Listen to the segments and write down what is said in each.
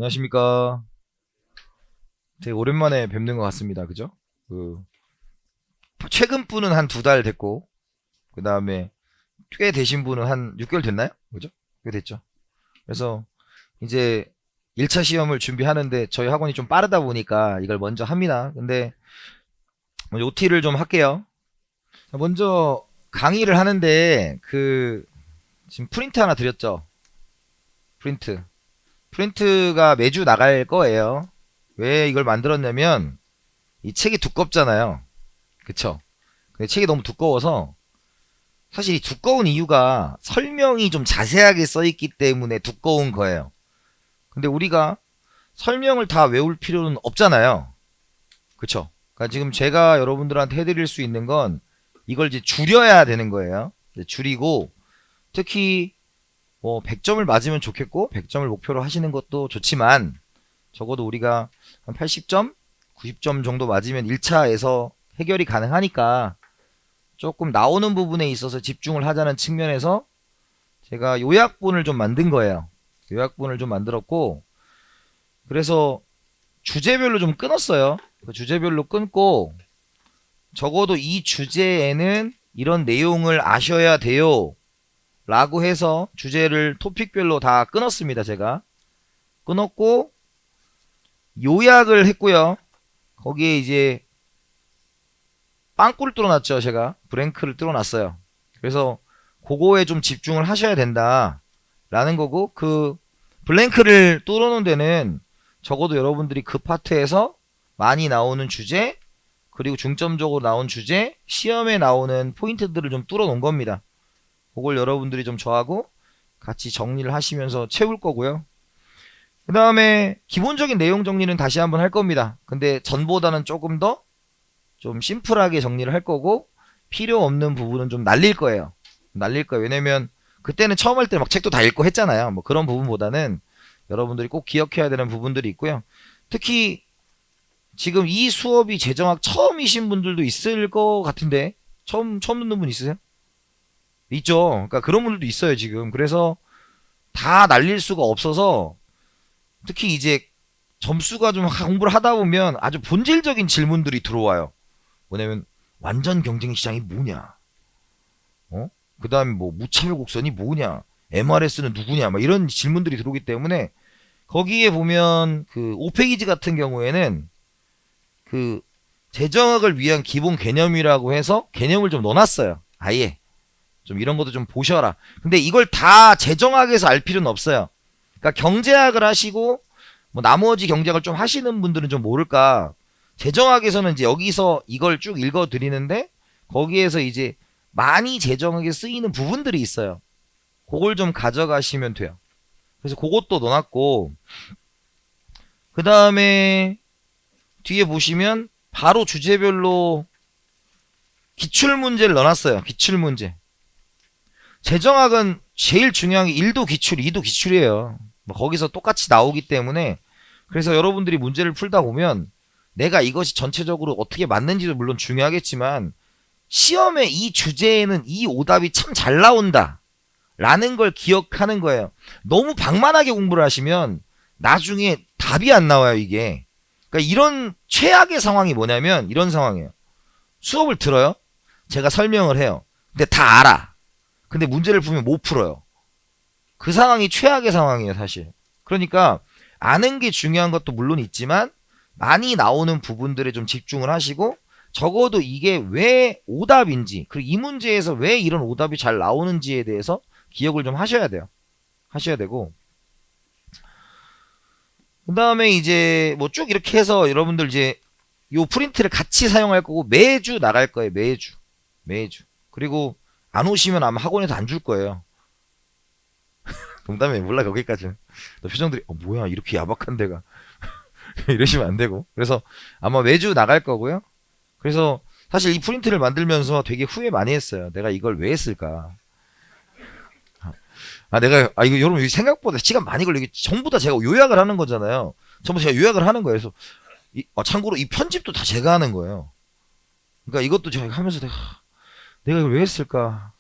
안녕하십니까. 되게 오랜만에 뵙는 것 같습니다. 그죠? 최근 분은 한 2달 됐고, 그 다음에 꽤 되신 분은 한 6개월 됐나요? 그죠? 꽤 됐죠. 그래서 이제 1차 시험을 준비하는데 저희 학원이 좀 빠르다 보니까 이걸 먼저 합니다. 근데 먼저 OT를 좀 할게요. 먼저 강의를 하는데 지금 프린트 하나 드렸죠? 프린트. 프린트가 매주 나갈 거예요. 왜 이걸 만들었냐면 이 책이 두껍잖아요. 그쵸? 근데 책이 너무 두꺼워서 사실 이 두꺼운 이유가 설명이 좀 자세하게 써 있기 때문에 두꺼운 거예요. 근데 우리가 설명을 다 외울 필요는 없잖아요. 그쵸? 그러니까 지금 제가 여러분들한테 해드릴 수 있는 건 이걸 이제 줄여야 되는 거예요. 이제 줄이고 특히 뭐 100점을 맞으면 좋겠고 100점을 목표로 하시는 것도 좋지만 적어도 우리가 한 80점, 90점 정도 맞으면 1차에서 해결이 가능하니까 조금 나오는 부분에 있어서 집중을 하자는 측면에서 제가 요약본을 좀 만든 거예요. 요약본을 좀 만들었고, 그래서 주제별로 좀 끊었어요. 그 주제별로 끊고 적어도 이 주제에는 이런 내용을 아셔야 돼요 라고 해서 주제를 토픽별로 다 끊었습니다. 제가 끊었고 요약을 했고요. 거기에 이제 빵꾸를 뚫어놨죠. 제가 브랭크를 뚫어놨어요. 그래서 그거에 좀 집중을 하셔야 된다 라는 거고, 그 블랭크를 뚫어놓은 데는 적어도 여러분들이 그 파트에서 많이 나오는 주제, 그리고 중점적으로 나온 주제, 시험에 나오는 포인트들을 좀 뚫어 놓은 겁니다. 그걸 여러분들이 좀 저하고 같이 정리를 하시면서 채울 거고요. 그 다음에 기본적인 내용 정리는 다시 한번 할 겁니다. 근데 전보다는 조금 더 좀 심플하게 정리를 할 거고, 필요 없는 부분은 좀 날릴 거예요. 날릴 거예요. 왜냐면 그때는 처음 할 때 막 책도 다 읽고 했잖아요. 뭐 그런 부분보다는 여러분들이 꼭 기억해야 되는 부분들이 있고요. 특히 지금 이 수업이 재정학 처음이신 분들도 있을 것 같은데, 처음 듣는 분 있으세요? 있죠. 그러니까 그런 분들도 있어요, 지금. 그래서 다 날릴 수가 없어서, 특히 이제 점수가 좀 공부를 하다 보면 아주 본질적인 질문들이 들어와요. 뭐냐면 완전 경쟁 시장이 뭐냐? 그 다음에 뭐 무차별 곡선이 뭐냐? MRS는 누구냐? 막 이런 질문들이 들어오기 때문에 거기에 보면 그 5페이지 같은 경우에는 그 재정학을 위한 기본 개념이라고 해서 개념을 좀 넣어놨어요. 아예 좀 이런 것도 좀 보셔라. 근데 이걸 다 재정학에서 알 필요는 없어요. 그러니까 경제학을 하시고 뭐 나머지 경제학을 좀 하시는 분들은 좀 모를까. 재정학에서는 이제 여기서 이걸 쭉 읽어 드리는데 거기에서 이제 많이 재정학에 쓰이는 부분들이 있어요. 그걸 좀 가져가시면 돼요. 그래서 그것도 넣어놨고, 그 다음에 뒤에 보시면 바로 주제별로 기출문제를 넣어놨어요. 기출문제. 재정학은 제일 중요한 게 1도 기출, 2도 기출이에요. 뭐 거기서 똑같이 나오기 때문에, 그래서 여러분들이 문제를 풀다 보면 내가 이것이 전체적으로 어떻게 맞는지도 물론 중요하겠지만 시험에 이 주제에는 이 오답이 참 잘 나온다 라는 걸 기억하는 거예요. 너무 방만하게 공부를 하시면 나중에 답이 안 나와요, 이게. 그러니까 이런 최악의 상황이 뭐냐면 이런 상황이에요. 수업을 들어요. 제가 설명을 해요. 근데 다 알아. 근데 문제를 풀면 못 풀어요. 그 상황이 최악의 상황이에요, 사실. 그러니까 아는 게 중요한 것도 물론 있지만 많이 나오는 부분들에 좀 집중을 하시고, 적어도 이게 왜 오답인지, 그리고 이 문제에서 왜 이런 오답이 잘 나오는지에 대해서 기억을 좀 하셔야 돼요. 하셔야 되고, 그 다음에 이제 뭐 쭉 이렇게 해서 여러분들 이제 요 프린트를 같이 사용할 거고 매주 나갈 거예요. 매주. 매주. 그리고 안 오시면 아마 학원에서 안 줄 거예요. 농담에 몰라, 거기까지는. 너 표정들이 뭐야 이렇게 야박한 데가. 이러시면 안 되고. 그래서 아마 매주 나갈 거고요. 그래서 사실 이 프린트를 만들면서 되게 후회 많이 했어요. 내가 이걸 왜 했을까? 이거 여러분 생각보다 시간 많이 걸려. 이게 전부 다 제가 요약을 하는 거잖아요. 전부 제가 요약을 하는 거예요. 그래서 참고로 이 편집도 다 제가 하는 거예요. 그러니까 이것도 제가 하면서 내가 이걸 왜 했을까?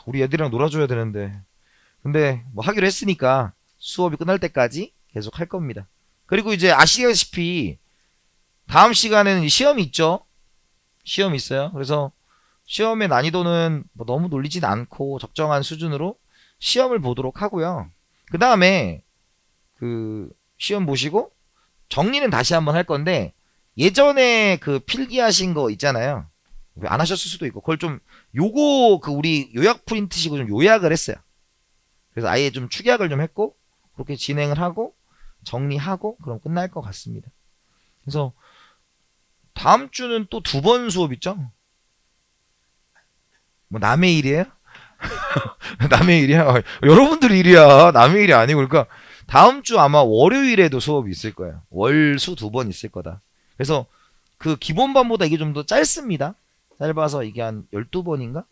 우리 애들이랑 놀아줘야 되는데. 근데 뭐 하기로 했으니까 수업이 끝날 때까지 계속 할 겁니다. 그리고 이제 아시다시피 다음 시간에는 시험이 있죠. 시험이 있어요. 그래서 시험의 난이도는 뭐 너무 놀리진 않고 적정한 수준으로 시험을 보도록 하고요. 그 다음에 그 시험 보시고 정리는 다시 한번 할 건데, 예전에 그 필기하신 거 있잖아요. 안 하셨을 수도 있고, 그걸 좀 요거 그 우리 요약 프린트식으로 좀 요약을 했어요. 그래서 아예 좀 축약을 좀 했고 그렇게 진행을 하고 정리하고 그럼 끝날 것 같습니다. 그래서 다음 주는 또 2번 수업 있죠? 뭐 남의 일이에요? 남의 일이야? 여러분들 일이야. 남의 일이 아니고. 그러니까 다음 주 아마 월요일에도 수업이 있을 거예요. 월, 수 2번 있을 거다. 그래서 그 기본반보다 이게 좀 더 짧습니다. 짧아서 이게 한 12번인가?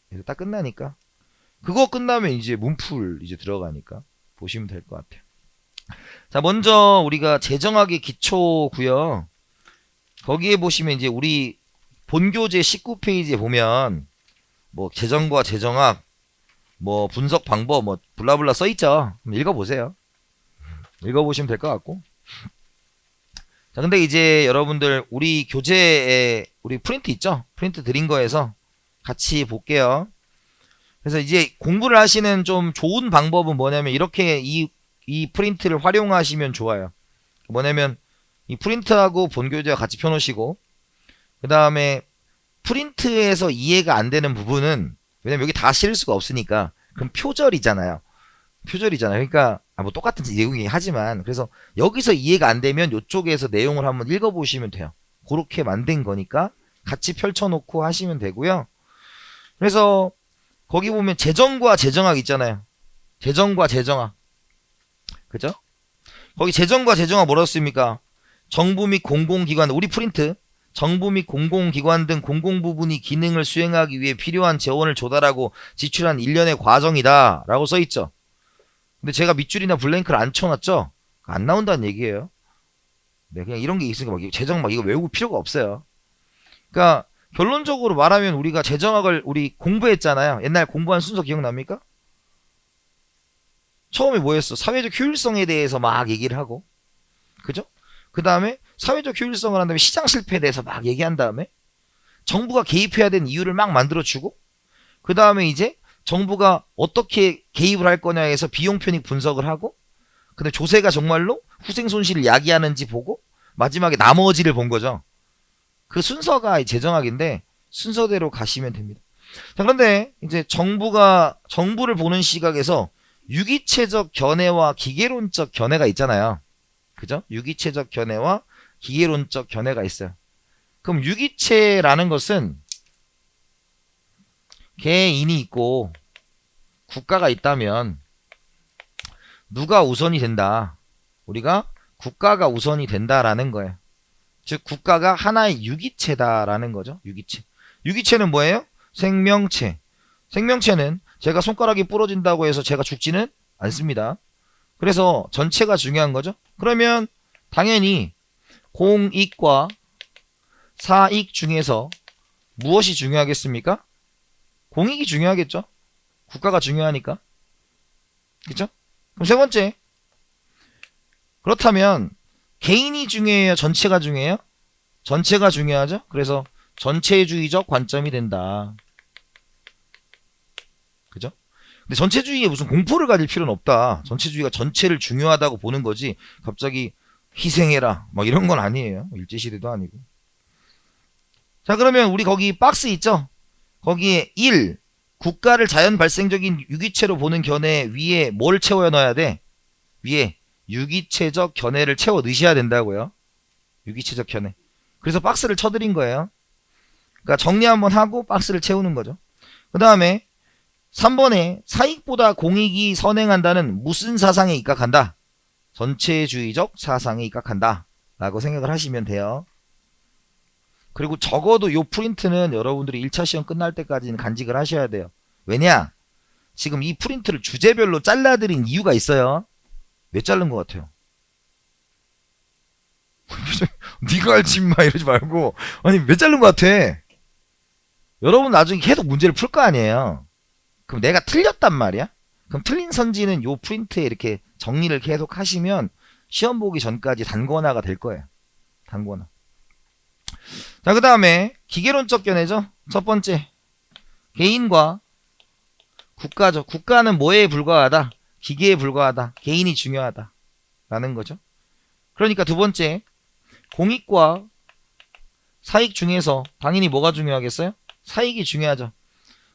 그래서 딱 끝나니까. 그거 끝나면 이제 문풀 이제 들어가니까 보시면 될 것 같아요. 자, 먼저 우리가 재정학의 기초고요. 거기에 보시면 이제 우리 본교재 19페이지에 보면 뭐 재정과 재정학, 뭐 분석 방법, 뭐 블라블라 써 있죠. 읽어보세요. 읽어보시면 될 것 같고. 자, 근데 이제 여러분들 우리 교재에 우리 프린트 있죠? 프린트 드린 거에서 같이 볼게요. 그래서 이제 공부를 하시는 좀 좋은 방법은 뭐냐면 이렇게 이 프린트를 활용하시면 좋아요. 뭐냐면 이 프린트하고 본교재와 같이 펴놓으시고, 그 다음에 프린트에서 이해가 안 되는 부분은, 왜냐면 여기 다 실을 수가 없으니까, 그럼 표절이잖아요. 그러니까 뭐 똑같은 내용이 하지만, 그래서 여기서 이해가 안 되면 이쪽에서 내용을 한번 읽어보시면 돼요. 그렇게 만든 거니까 같이 펼쳐놓고 하시면 되고요. 그래서 거기 보면 재정과 재정학 있잖아요. 재정과 재정학, 그죠? 거기 재정과 재정학 뭐라고 씁니까? 정부 및 공공기관, 우리 프린트, 정부 및 공공기관 등 공공부문이 기능을 수행하기 위해 필요한 재원을 조달하고 지출한 일련의 과정이다 라고 써있죠. 근데 제가 밑줄이나 블랭크를 안 쳐놨죠? 안 나온다는 얘기예요. 네, 그냥 이런 게 있으니까 막 재정 막 이거 외울 필요가 없어요. 그러니까 결론적으로 말하면 우리가 재정학을 우리 공부했잖아요. 옛날 공부한 순서 기억납니까? 처음에 뭐였어? 사회적 효율성에 대해서 막 얘기를 하고, 그죠? 그 다음에 사회적 효율성을 한 다음에 시장 실패에 대해서 막 얘기한 다음에 정부가 개입해야 되는 이유를 막 만들어주고, 그 다음에 이제 정부가 어떻게 개입을 할 거냐에서 비용 편익 분석을 하고, 근데 조세가 정말로 후생 손실을 야기하는지 보고 마지막에 나머지를 본 거죠. 그 순서가 재정학인데 순서대로 가시면 됩니다. 자, 그런데 이제 정부를 보는 시각에서 유기체적 견해와 기계론적 견해가 있잖아요. 그죠? 유기체적 견해와 기계론적 견해가 있어요. 그럼 유기체라는 것은 개인이 있고 국가가 있다면 누가 우선이 된다? 우리가 국가가 우선이 된다라는 거예요. 즉 국가가 하나의 유기체다라는 거죠. 유기체. 유기체는 뭐예요? 생명체. 생명체는 제가 손가락이 부러진다고 해서 제가 죽지는 않습니다. 그래서 전체가 중요한 거죠. 그러면 당연히 공익과 사익 중에서 무엇이 중요하겠습니까? 공익이 중요하겠죠. 국가가 중요하니까. 그렇죠? 그럼 세 번째, 그렇다면 개인이 중요해요? 전체가 중요해요? 전체가 중요하죠. 그래서 전체주의적 관점이 된다. 그죠? 근데 전체주의에 무슨 공포를 가질 필요는 없다. 전체주의가 전체를 중요하다고 보는 거지 갑자기 희생해라 막 이런 건 아니에요. 일제시대도 아니고. 자, 그러면 우리 거기 박스 있죠? 거기에 1. 국가를 자연 발생적인 유기체로 보는 견해 위에 뭘 채워 넣어야 돼? 위에 유기체적 견해를 채워 넣으셔야 된다고요. 유기체적 견해. 그래서 박스를 쳐드린 거예요. 그러니까 정리 한번 하고 박스를 채우는 거죠. 그 다음에 3번에 사익보다 공익이 선행한다는 무슨 사상에 입각한다? 전체주의적 사상에 입각한다 라고 생각을 하시면 돼요. 그리고 적어도 요 프린트는 여러분들이 1차 시험 끝날 때까지는 간직을 하셔야 돼요. 왜냐? 지금 이 프린트를 주제별로 잘라드린 이유가 있어요. 왜 자른 것 같아요? 네가 알지 마 이러지 말고, 아니 왜 자른 것 같아? 여러분 나중에 계속 문제를 풀 거 아니에요. 그럼 내가 틀렸단 말이야? 그럼 틀린 선지는 요 프린트에 이렇게 정리를 계속 하시면 시험 보기 전까지 단권화가 될 거예요. 단권화. 자, 그 다음에 기계론적 견해죠. 첫 번째, 개인과 국가죠. 국가는 뭐에 불과하다? 기계에 불과하다. 개인이 중요하다 라는 거죠. 그러니까 두 번째, 공익과 사익 중에서 당연히 뭐가 중요하겠어요? 사익이 중요하죠.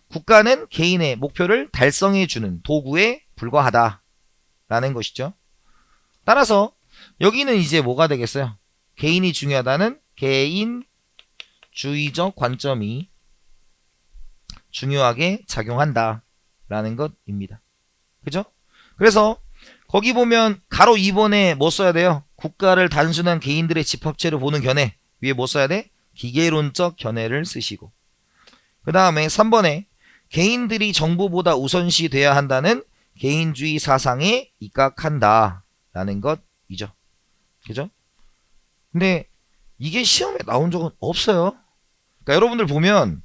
국가는 개인의 목표를 달성해주는 도구에 불과하다 라는 것이죠. 따라서 여기는 이제 뭐가 되겠어요? 개인이 중요하다는 개인주의적 관점이 중요하게 작용한다 라는 것입니다. 그죠? 그래서 거기 보면 가로 2번에 뭐 써야 돼요? 국가를 단순한 개인들의 집합체로 보는 견해. 위에 뭐 써야 돼? 기계론적 견해를 쓰시고. 그 다음에 3번에 개인들이 정부보다 우선시 돼야 한다는 개인주의 사상에 입각한다 라는 것이죠. 그죠? 근데 이게 시험에 나온 적은 없어요. 그러니까 여러분들 보면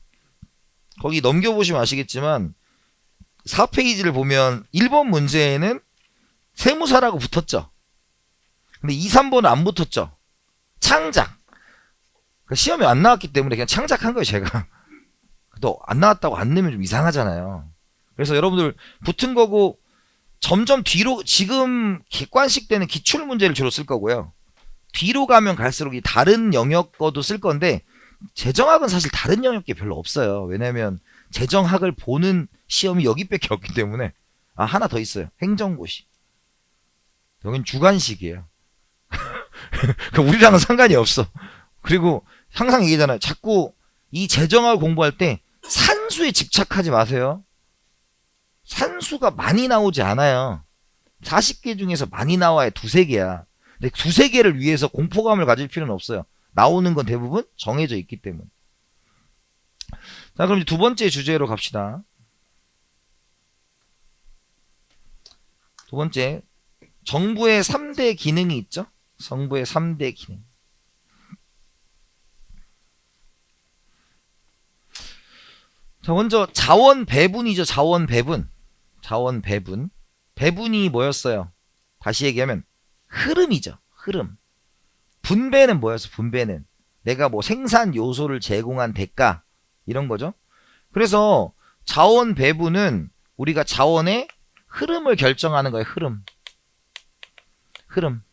거기 넘겨보시면 아시겠지만 4페이지를 보면 1번 문제에는 세무사라고 붙었죠. 근데 2, 3번은 안 붙었죠. 창작. 그러니까 시험에 안 나왔기 때문에 그냥 창작한 거예요, 제가. 또 안 나왔다고 안 내면 좀 이상하잖아요. 그래서 여러분들 붙은 거고 점점 뒤로, 지금 객관식 때는 기출 문제를 주로 쓸 거고요. 뒤로 가면 갈수록 이 다른 영역 거도 쓸 건데 재정학은 사실 다른 영역이 별로 없어요. 왜냐면 재정학을 보는 시험이 여기밖에 없기 때문에. 아, 하나 더 있어요. 행정고시. 여긴 주관식이에요. 우리랑은 상관이 없어. 그리고 항상 얘기하잖아요. 자꾸 이 재정학을 공부할 때 산수에 집착하지 마세요. 산수가 많이 나오지 않아요. 40개 중에서 많이 나와야 두세 개야. 근데 두세 개를 위해서 공포감을 가질 필요는 없어요. 나오는 건 대부분 정해져 있기 때문에. 자, 그럼 이제 두 번째 주제로 갑시다. 두 번째, 정부의 3대 기능이 있죠? 정부의 3대 기능. 자, 먼저 자원 배분이죠. 자원 배분. 자원 배분. 배분이 뭐였어요? 다시 얘기하면 흐름이죠. 흐름. 분배는 뭐였어? 분배는 내가 뭐 생산 요소를 제공한 대가 이런 거죠. 그래서 자원 배분은 우리가 자원의 흐름을 결정하는 거예요. 흐름. 흐름.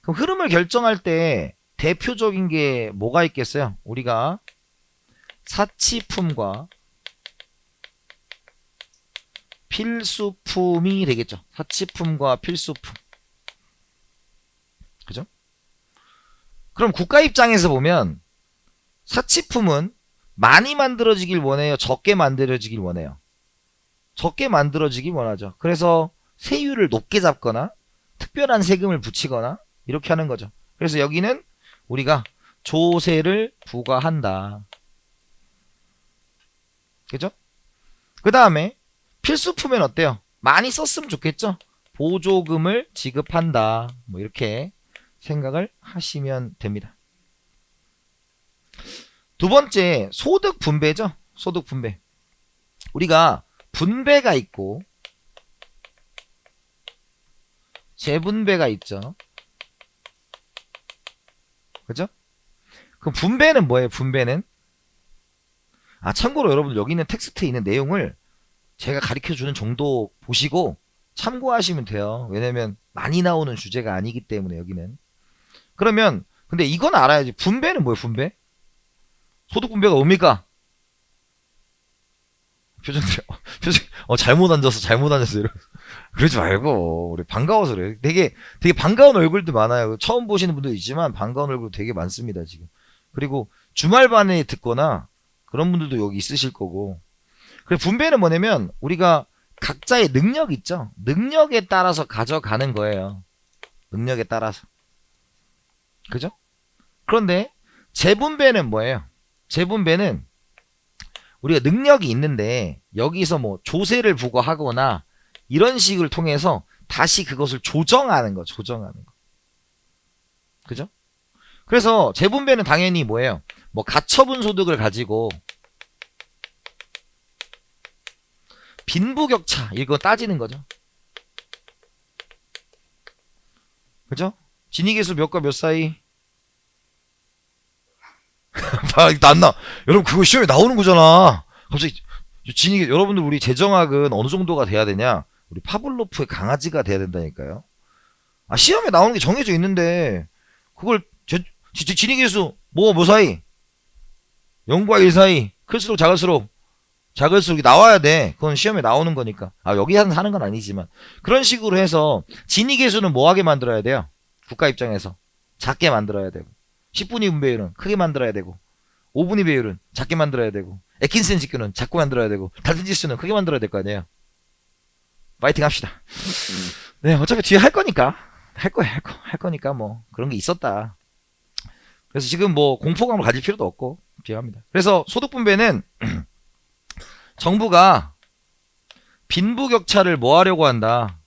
그럼 흐름을 결정할 때 대표적인 게 뭐가 있겠어요? 우리가 사치품과 필수품이 되겠죠. 사치품과 필수품. 그죠? 그럼 국가 입장에서 보면 사치품은 많이 만들어지길 원해요? 적게 만들어지길 원해요? 적게 만들어지길 원하죠. 그래서 세율을 높게 잡거나 특별한 세금을 붙이거나 이렇게 하는 거죠. 그래서 여기는 우리가 조세를 부과한다. 그죠? 그 다음에 필수품은 어때요? 많이 썼으면 좋겠죠? 보조금을 지급한다. 뭐 이렇게 생각을 하시면 됩니다. 두 번째, 소득 분배죠? 소득 분배. 우리가 분배가 있고 재분배가 있죠. 그죠? 그럼 분배는 뭐예요? 분배는? 아, 참고로 여러분들 여기 있는 텍스트에 있는 내용을 제가 가르쳐주는 정도 보시고 참고하시면 돼요. 왜냐면 많이 나오는 주제가 아니기 때문에 여기는. 그러면 근데 이건 알아야지. 분배는 뭐예요? 분배? 소득 분배가 뭡니까? 표정들 잘못 앉았어 이러. 그러지 말고 우리 반가워서 그래. 되게 반가운 얼굴도 많아요. 처음 보시는 분도 있지만 반가운 얼굴 되게 많습니다 지금. 그리고 주말반에 듣거나 그런 분들도 여기 있으실 거고. 그래, 분배는 뭐냐면 우리가 각자의 능력 있죠. 능력에 따라서 가져가는 거예요. 능력에 따라서. 그죠? 그런데 재분배는 뭐예요? 재분배는 우리가 능력이 있는데 여기서 뭐 조세를 부과하거나 이런 식을 통해서 다시 그것을 조정하는 거. 조정하는 거. 그죠? 그래서 재분배는 당연히 뭐예요? 뭐 가처분 소득을 가지고 빈부격차 이거 따지는 거죠. 그죠? 진위계수 몇과 몇 사이? 이거 안 나. 여러분 그거 시험에 나오는 거잖아. 갑자기 진위계 여러분들 우리 재정학은 어느 정도가 돼야 되냐? 우리 파블로프의 강아지가 돼야 된다니까요. 아 시험에 나오는 게 정해져 있는데 그걸 진위계수 뭐 사이? 0과 1 사이. 클수록 작을수록 나와야 돼. 그건 시험에 나오는 거니까. 아 여기 하는 건 아니지만 그런 식으로 해서 진위계수는 뭐하게 만들어야 돼요? 국가 입장에서 작게 만들어야 되고 10분위 분배율은 크게 만들어야 되고 5분위 배율은 작게 만들어야 되고 애킨슨 직교는 작게 만들어야 되고 달튼 지수는 크게 만들어야 될 거 아니에요. 파이팅 합시다. 네 어차피 뒤에 할 거니까 할 거니까 뭐 그런 게 있었다. 그래서 지금 뭐 공포감을 가질 필요도 없고 비합니다. 그래서 소득 분배는 정부가 빈부격차를 뭐 하려고 한다?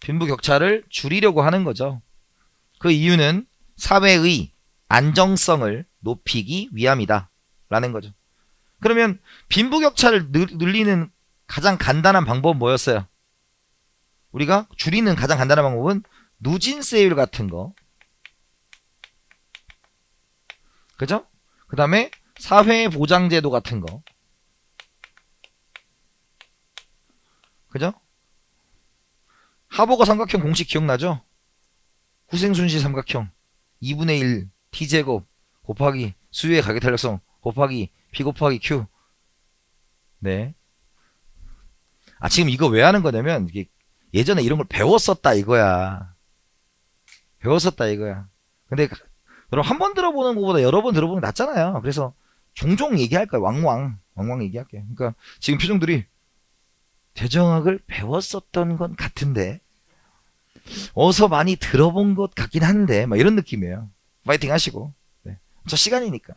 빈부격차를 줄이려고 하는 거죠. 그 이유는 사회의 안정성을 높이기 위함이다 라는 거죠. 그러면 빈부격차를 늘리는 가장 간단한 방법은 뭐였어요? 우리가 줄이는 가장 간단한 방법은 누진세율 같은 거, 그죠? 그 다음에 사회보장제도 같은 거, 그죠? 하버거 삼각형 공식 기억나죠? 후생순시 삼각형 2분의 1 t제곱 곱하기 수유의 가계탄력성 곱하기 p 곱하기 q. 네. 아 지금 이거 왜 하는 거냐면 이게 예전에 이런 걸 배웠었다 이거야. 근데 여러분 한 번 들어보는 것보다 여러 번 들어보는 게 낫잖아요. 그래서 종종 얘기할 거야. 왕왕 얘기할게. 그러니까 지금 표정들이 재정학을 배웠었던 건 같은데 어서 많이 들어본 것 같긴 한데 막 이런 느낌이에요. 파이팅 하시고. 네. 저 시간이니까.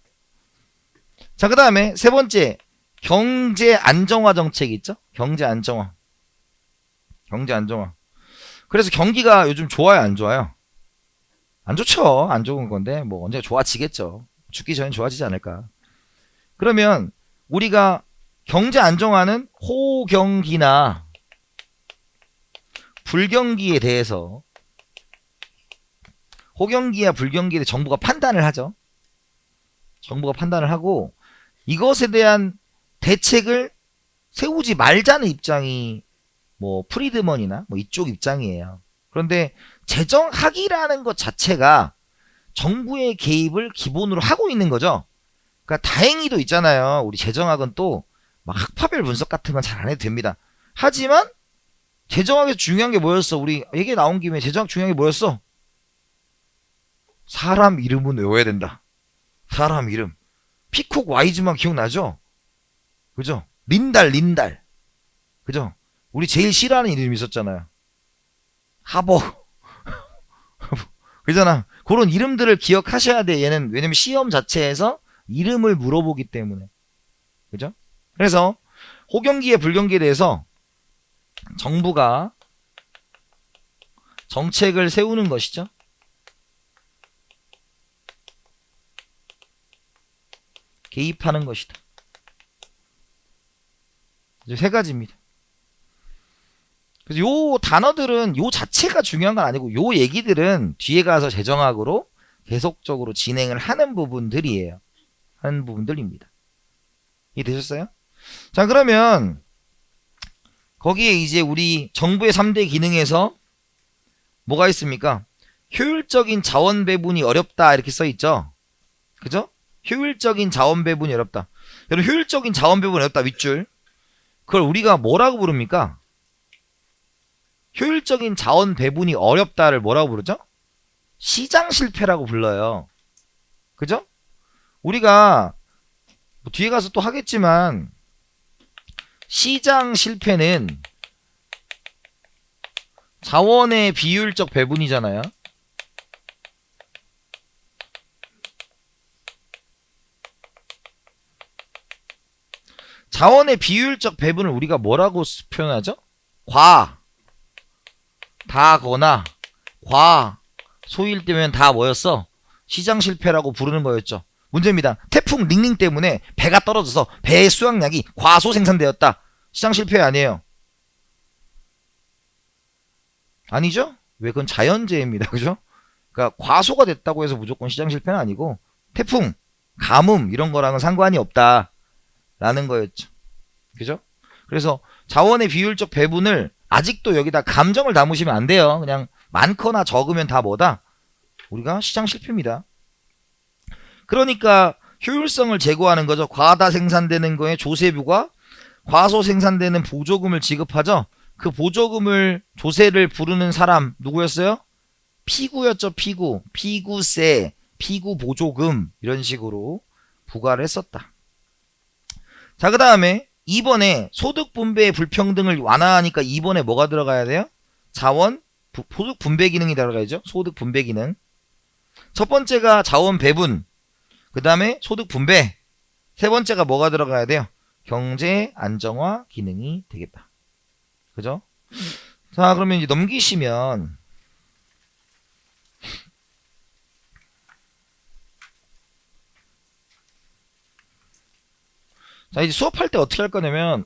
자, 그 다음에 세 번째 경제 안정화 정책 있죠? 경제 안정화. 그래서 경기가 요즘 좋아요, 안 좋아요? 안 좋죠. 안 좋은 건데 뭐 언제 좋아지겠죠. 죽기 전에 좋아지지 않을까. 그러면 우리가 경제 안정화는 호경기나 불경기에 대해서 호경기와 불경기에 대해 정부가 판단을 하죠. 정부가 판단을 하고 이것에 대한 대책을 세우지 말자는 입장이 뭐 프리드먼이나 뭐 이쪽 입장이에요. 그런데 재정학이라는 것 자체가 정부의 개입을 기본으로 하고 있는 거죠. 그러니까 다행히도 있잖아요. 우리 재정학은 또 막 학파별 분석 같은 건 잘 안 해도 됩니다. 하지만 재정학에서 중요한 게 뭐였어? 우리 얘기 나온 김에 재정학 중요한 게 뭐였어? 사람 이름은 외워야 된다. 사람 이름. 피콕 와이즈만 기억나죠? 그죠? 린달. 그죠? 우리 제일 싫어하는 이름이 있었잖아요. 하버. 그잖아. 그런 이름들을 기억하셔야 돼. 얘는 왜냐면 시험 자체에서 이름을 물어보기 때문에. 그죠? 그래서 호경기에 불경기에 대해서 정부가 정책을 세우는 것이죠. 개입하는 것이다. 이제 세 가지입니다. 그래서 요 단어들은 요 자체가 중요한 건 아니고 요 얘기들은 뒤에 가서 재정학으로 계속적으로 진행을 하는 부분들이에요. 하는 부분들입니다. 이해되셨어요? 자 그러면 거기에 이제 우리 정부의 3대 기능에서 뭐가 있습니까? 효율적인 자원 배분이 어렵다 이렇게 써 있죠. 그죠? 효율적인 자원 배분이 어렵다. 여러분 효율적인 자원 배분이 어렵다 윗줄. 그걸 우리가 뭐라고 부릅니까? 효율적인 자원 배분이 어렵다를 뭐라고 부르죠? 시장 실패라고 불러요. 그죠? 우리가 뭐 뒤에 가서 또 하겠지만 시장 실패는 자원의 비효율적 배분이잖아요. 자원의 비효율적 배분을 우리가 뭐라고 표현하죠? 다거나 소일 때면 다 뭐였어? 시장 실패라고 부르는 거였죠. 문제입니다. 태풍 링링 때문에 배가 떨어져서 배의 수확량이 과소 생산되었다. 시장 실패 아니에요? 아니죠? 왜? 그건 자연재해입니다. 그죠? 그러니까 과소가 됐다고 해서 무조건 시장 실패는 아니고 태풍, 가뭄 이런 거랑은 상관이 없다라는 거였죠. 그죠? 그래서 자원의 비율적 배분을 아직도 여기다 감정을 담으시면 안 돼요. 그냥 많거나 적으면 다 뭐다? 우리가 시장 실패입니다. 그러니까 효율성을 제고하는 거죠. 과다 생산되는 거에 조세부가 과소 생산되는 보조금을 지급하죠. 그 보조금을 조세를 부르는 사람 누구였어요? 피구였죠. 피구. 피구세, 피구 보조금 이런 식으로 부과를 했었다. 자, 그 다음에 2번에 소득 분배의 불평등을 완화하니까 2번에 뭐가 들어가야 돼요? 자원 소득 분배 기능이 들어가야죠. 소득 분배 기능. 첫 번째가 자원 배분, 그 다음에 소득 분배, 세 번째가 뭐가 들어가야 돼요? 경제 안정화 기능이 되겠다. 그죠? 자, 그러면 이제 넘기시면 자, 이제 수업할 때 어떻게 할 거냐면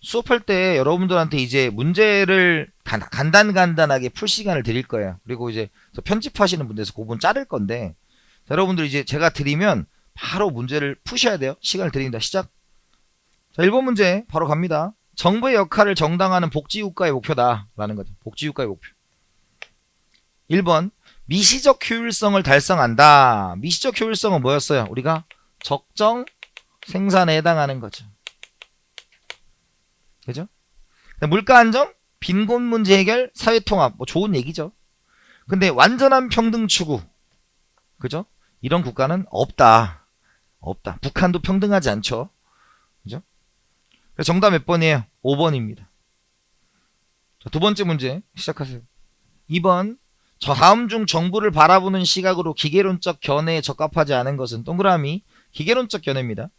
수업할 때 여러분들한테 이제 문제를 간단하게 풀 시간을 드릴 거예요. 그리고 이제 편집하시는 분들에서 그 부분 자를 건데 자, 여러분들 이제 제가 드리면 바로 문제를 푸셔야 돼요. 시간을 드립니다. 시작. 자, 1번 문제 바로 갑니다. 정부의 역할을 정당화하는 복지국가의 목표다 라는 거죠. 복지국가의 목표. 1번 미시적 효율성을 달성한다. 미시적 효율성은 뭐였어요? 우리가 적정 생산에 해당하는 거죠. 그죠? 물가 안정, 빈곤 문제 해결, 사회 통합, 뭐 좋은 얘기죠. 근데 완전한 평등 추구, 그죠? 이런 국가는 없다. 없다. 북한도 평등하지 않죠. 그죠? 그래서 정답 몇 번이에요? 5번입니다. 자, 두 번째 문제 시작하세요. 2번 다음 중 정부를 바라보는 시각으로 기계론적 견해에 적합하지 않은 것은 동그라미 기계론적 견해입니다.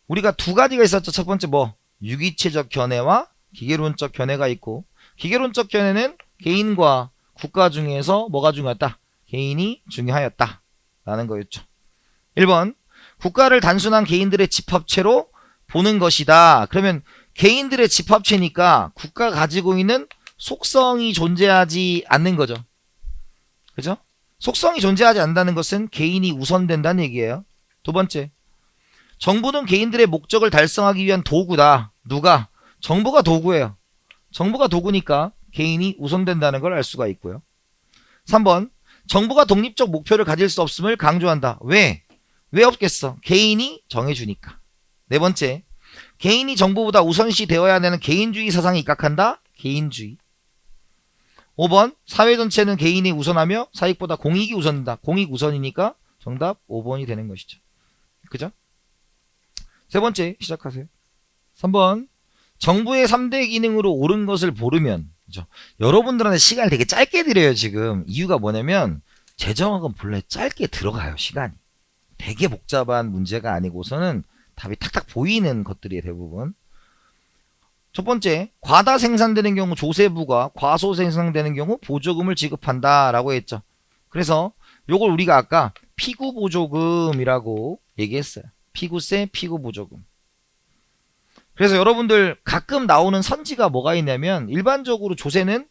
우리가 두 가지가 있었죠. 첫 번째 뭐 유기체적 견해와 기계론적 견해가 있고 기계론적 견해는 개인과 국가 중에서 뭐가 중요했다? 개인이 중요하였다 라는 거였죠. 1번 국가를 단순한 개인들의 집합체로 보는 것이다. 그러면 개인들의 집합체니까 국가가 가지고 있는 속성이 존재하지 않는 거죠. 그죠? 속성이 존재하지 않는다는 것은 개인이 우선된다는 얘기예요. 두 번째 정부는 개인들의 목적을 달성하기 위한 도구다. 누가? 정부가 도구예요. 정부가 도구니까 개인이 우선된다는 걸 알 수가 있고요. 3번 정부가 독립적 목표를 가질 수 없음을 강조한다. 왜? 왜 없겠어? 개인이 정해주니까. 네 번째 개인이 정부보다 우선시 되어야 하는 개인주의 사상이 입각한다. 개인주의. 5번 사회 전체는 개인이 우선하며 사익보다 공익이 우선된다. 공익 우선이니까 정답 5번이 되는 것이죠. 그죠? 세 번째 시작하세요. 3번 정부의 3대 기능으로 옳은 것을 고르면 그죠? 여러분들한테 시간을 되게 짧게 드려요. 지금 이유가 뭐냐면 재정학은 본래 짧게 들어가요. 시간이 되게 복잡한 문제가 아니고서는 답이 탁탁 보이는 것들이 대부분. 첫 번째 과다 생산되는 경우 조세부가 과소 생산되는 경우 보조금을 지급한다 라고 했죠. 그래서 요걸 우리가 아까 피구 보조금이라고 얘기했어요. 피구세, 피구 보조금. 그래서 여러분들 가끔 나오는 선지가 뭐가 있냐면 일반적으로 조세는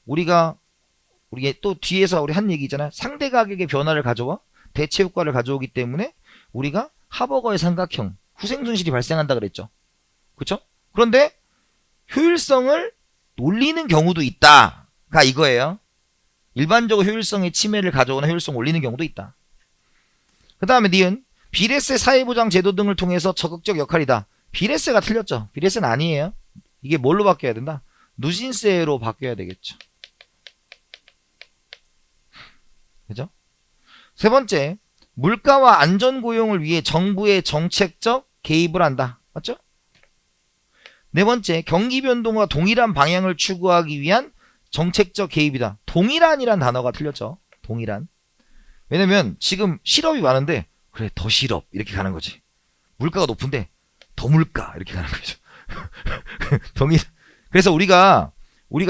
우리가 또 뒤에서 우리 한 얘기 있잖아요. 상대 가격의 변화를 가져와 대체 효과를 가져오기 때문에 우리가 하버거의 삼각형 후생손실이 발생한다 그랬죠. 그렇죠? 그런데 효율성을 올리는 경우도 있다가 이거예요. 일반적으로 효율성의 침해를 가져오는 효율성 올리는 경우도 있다. 그 다음에 니은 비례세 사회보장 제도 등을 통해서 적극적 역할이다. 비례세가 틀렸죠. 비례세는 아니에요. 이게 뭘로 바뀌어야 된다? 누진세로 바뀌어야 되겠죠. 그죠? 세 번째, 물가와 안전고용을 위해 정부의 정책적 개입을 한다. 맞죠? 네 번째, 경기 변동과 동일한 방향을 추구하기 위한 정책적 개입이다. 동일한이란 단어가 틀렸죠. 동일한. 왜냐면 지금 실업이 많은데 그래 더 실업 이렇게 가는 거지. 물가가 높은데 더 물가 이렇게 가는 거죠. 동일. 그래서 우리가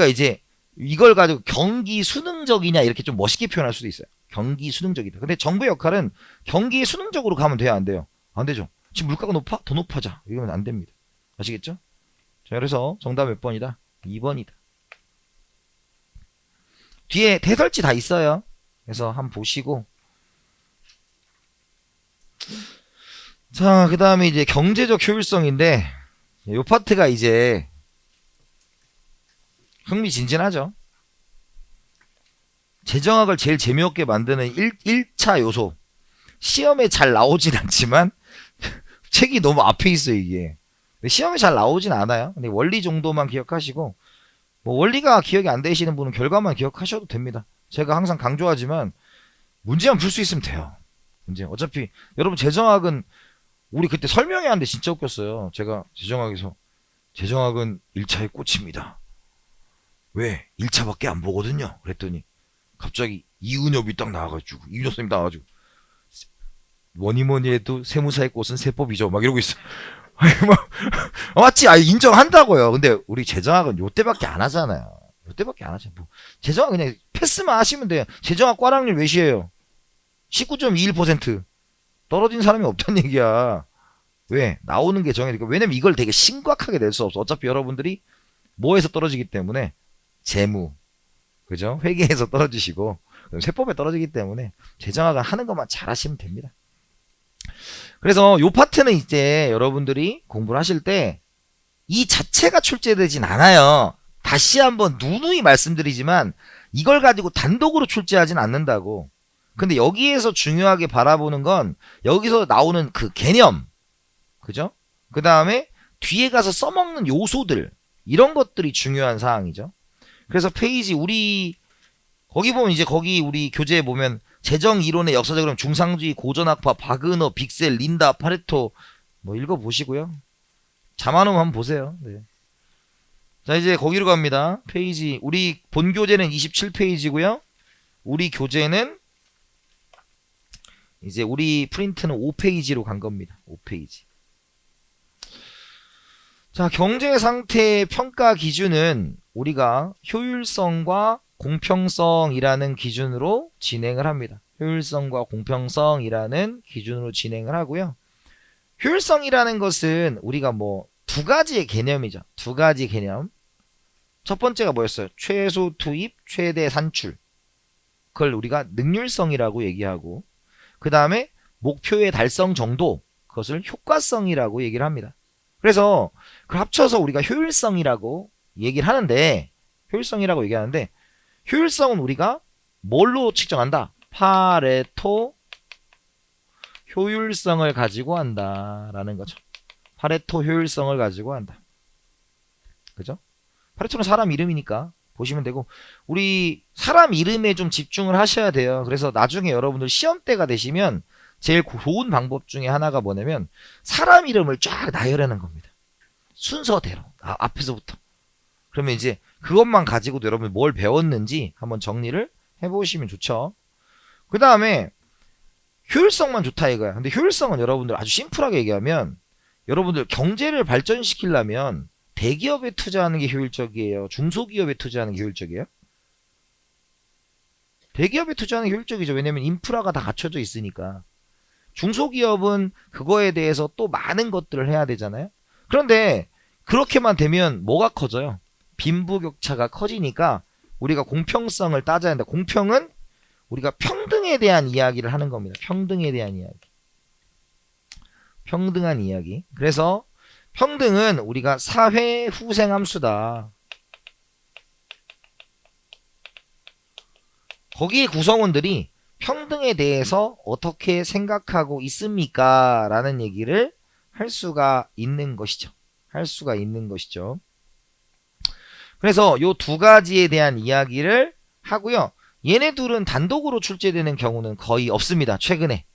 이제 이걸 가지고 경기 수능적이냐 이렇게 좀 멋있게 표현할 수도 있어요. 경기 수능적이다. 근데 정부의 역할은 경기 수능적으로 가면 돼요, 안 돼요? 안 되죠. 지금 물가가 높아? 더 높아져. 이러면 안 됩니다. 아시겠죠? 자, 그래서 정답 몇 번이다? 2번이다. 뒤에 해설지 다 있어요. 그래서 한번 보시고. 자, 그 다음에 이제 경제적 효율성인데, 요 파트가 이제 흥미진진하죠. 재정학을 제일 재미없게 만드는 1차 요소. 시험에 잘 나오진 않지만, 책이 너무 앞에 있어요, 이게. 시험에 잘 나오진 않아요. 근데 원리 정도만 기억하시고, 뭐 원리가 기억이 안 되시는 분은 결과만 기억하셔도 됩니다. 제가 항상 강조하지만, 문제만 풀 수 있으면 돼요. 문제. 어차피, 여러분 재정학은, 우리 그때 설명회 하는데 진짜 웃겼어요. 제가 재정학에서, 재정학은 1차의 꽃입니다. 왜? 1차밖에 안 보거든요. 그랬더니, 갑자기 이은엽이 딱 나와가지고, 이은엽 선생님 나와가지고, 뭐니뭐니 해도 세무사의 꽃은 세법이죠. 막 이러고 있어. 맞지? 인정한다고요. 근데 우리 재정학은 요때밖에 안 하잖아요. 요때밖에 안 하죠. 뭐, 재정학 그냥 패스만 하시면 돼요. 재정학 꽈락률 몇이에요? 19.21%. 떨어진 사람이 없다는 얘기야. 왜? 나오는 게 정해니까. 왜냐면 이걸 되게 심각하게 낼 수 없어. 어차피 여러분들이 뭐에서 떨어지기 때문에 재무, 그죠? 회계에서 떨어지시고 세법에 떨어지기 때문에 재정학은 하는 것만 잘 하시면 됩니다. 그래서 요 파트는 이제 여러분들이 공부를 하실 때 이 자체가 출제되진 않아요. 다시 한번 누누이 말씀드리지만 이걸 가지고 단독으로 출제하진 않는다고. 근데 여기에서 중요하게 바라보는 건 여기서 나오는 그 개념, 그죠? 그 다음에 뒤에 가서 써먹는 요소들, 이런 것들이 중요한 사항이죠. 그래서 페이지 거기 보면 이제 거기 우리 교재에 보면 재정 이론의 역사적 흐름, 중상주의, 고전학파, 바그너, 빅셀, 린다, 파레토 뭐 읽어보시고요. 자만음 한번 보세요. 네. 자, 이제 거기로 갑니다. 페이지 우리 본 교재는 27페이지고요. 우리 교재는 이제 우리 프린트는 5페이지로 간 겁니다. 5페이지. 자, 경제 상태 평가 기준은 우리가 효율성과 공평성이라는 기준으로 진행을 합니다. 효율성과 공평성이라는 기준으로 진행을 하고요. 효율성이라는 것은 우리가 뭐 두 가지의 개념이죠. 두 가지 개념. 첫 번째가 뭐였어요? 최소 투입, 최대 산출. 그걸 우리가 능률성이라고 얘기하고, 그 다음에 목표의 달성 정도, 그것을 효과성이라고 얘기를 합니다. 그래서 그걸 합쳐서 우리가 효율성이라고 얘기를 하는데, 효율성은 우리가 뭘로 측정한다? 파레토 효율성을 가지고 한다라는 거죠. 파레토 효율성을 가지고 한다. 그죠? 파레토는 사람 이름이니까 보시면 되고, 우리 사람 이름에 좀 집중을 하셔야 돼요. 그래서 나중에 여러분들 시험 때가 되시면 제일 좋은 방법 중에 하나가 뭐냐면 사람 이름을 쫙 나열하는 겁니다. 순서대로. 앞에서부터. 그러면 이제 그것만 가지고도 여러분 뭘 배웠는지 한번 정리를 해보시면 좋죠. 그 다음에 효율성만 좋다 이거야. 근데 효율성은 여러분들 아주 심플하게 얘기하면, 여러분들 경제를 발전시키려면 대기업에 투자하는 게 효율적이에요? 중소기업에 투자하는 게 효율적이에요? 대기업에 투자하는 게 효율적이죠. 왜냐면 인프라가 다 갖춰져 있으니까. 중소기업은 그거에 대해서 또 많은 것들을 해야 되잖아요. 그런데 그렇게만 되면 뭐가 커져요? 빈부격차가 커지니까 우리가 공평성을 따져야 한다. 공평은 우리가 평등에 대한 이야기를 하는 겁니다. 평등에 대한 이야기. 평등한 이야기. 그래서 평등은 우리가 사회 후생함수다. 거기에 구성원들이 평등에 대해서 어떻게 생각하고 있습니까? 라는 얘기를 할 수가 있는 것이죠. 그래서 요 두 가지에 대한 이야기를 하고요. 얘네 둘은 단독으로 출제되는 경우는 거의 없습니다. 최근에.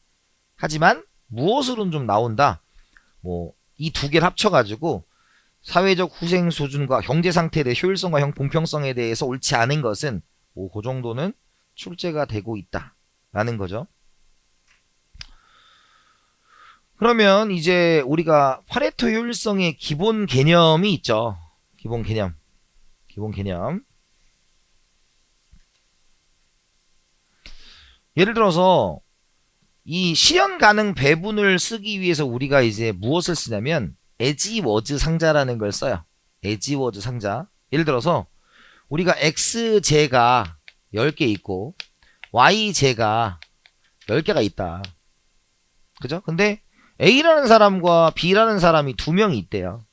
하지만 무엇으로는 좀 나온다. 뭐 이 두 개를 합쳐가지고 사회적 후생 수준과 경제 상태에 대해 효율성과 공평성에 대해서 옳지 않은 것은 뭐 그 정도는 출제가 되고 있다라는 거죠. 그러면 이제 우리가 파레토 효율성의 기본 개념이 있죠. 기본 개념. 예를 들어서 이 실현 가능 배분을 쓰기 위해서 우리가 이제 무엇을 쓰냐면 as was 상자라는 걸 써요. as was 상자. 예를 들어서 우리가 x제가 10개 있고 yj가 10개가 있다. 그죠? 근데 A라는 사람과 B라는 사람이 2명이 있대요.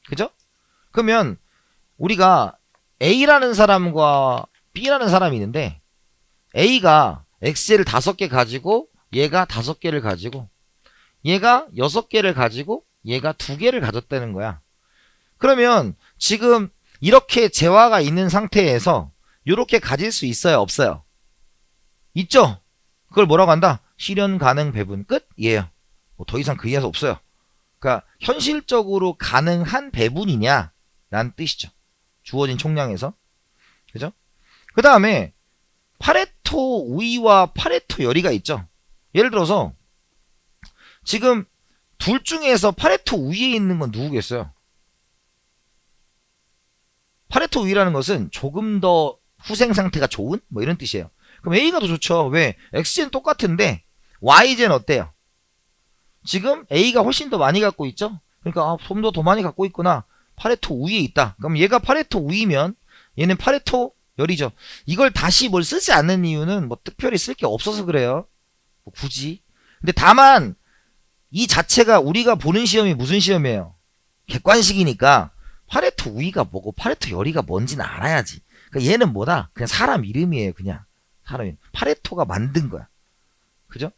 그죠? 그러면 우리가 A라는 사람과 B라는 사람이 있는데 A가 X를 5개 가지고 얘가 5개를 가지고 얘가 6개를 가지고 얘가 2개를 가졌다는 거야. 그러면 지금 이렇게 재화가 있는 상태에서 이렇게 가질 수 있어요? 없어요? 있죠? 그걸 뭐라고 한다? 실현 가능 배분 끝? 이에요. 뭐 더 이상 그 이하도 없어요. 그러니까 현실적으로 가능한 배분이냐? 라는 뜻이죠. 주어진 총량에서. 그죠? 그 다음에 파레토 우위와 파레토 열이가 있죠. 예를 들어서 지금 둘 중에서 파레토 우위에 있는 건 누구겠어요? 파레토 우위라는 것은 조금 더 후생 상태가 좋은? 뭐 이런 뜻이에요. 그럼 A가 더 좋죠. 왜? XG는 똑같은데 YG는 어때요? 지금 A가 훨씬 더 많이 갖고 있죠? 그러니까 좀 더 많이 갖고 있구나. 파레토 우위에 있다. 그럼 얘가 파레토 우위면 얘는 파레토 열이죠. 이걸 다시 뭘 쓰지 않는 이유는 뭐 특별히 쓸 게 없어서 그래요. 뭐 굳이. 근데 다만 이 자체가 우리가 보는 시험이 무슨 시험이에요? 객관식이니까 파레토 우위가 뭐고 파레토 열이가 뭔지는 알아야지. 그러니까 얘는 뭐다? 그냥 사람 이름이에요. 그냥 사람 이름. 파레토가 만든 거야. 그죠?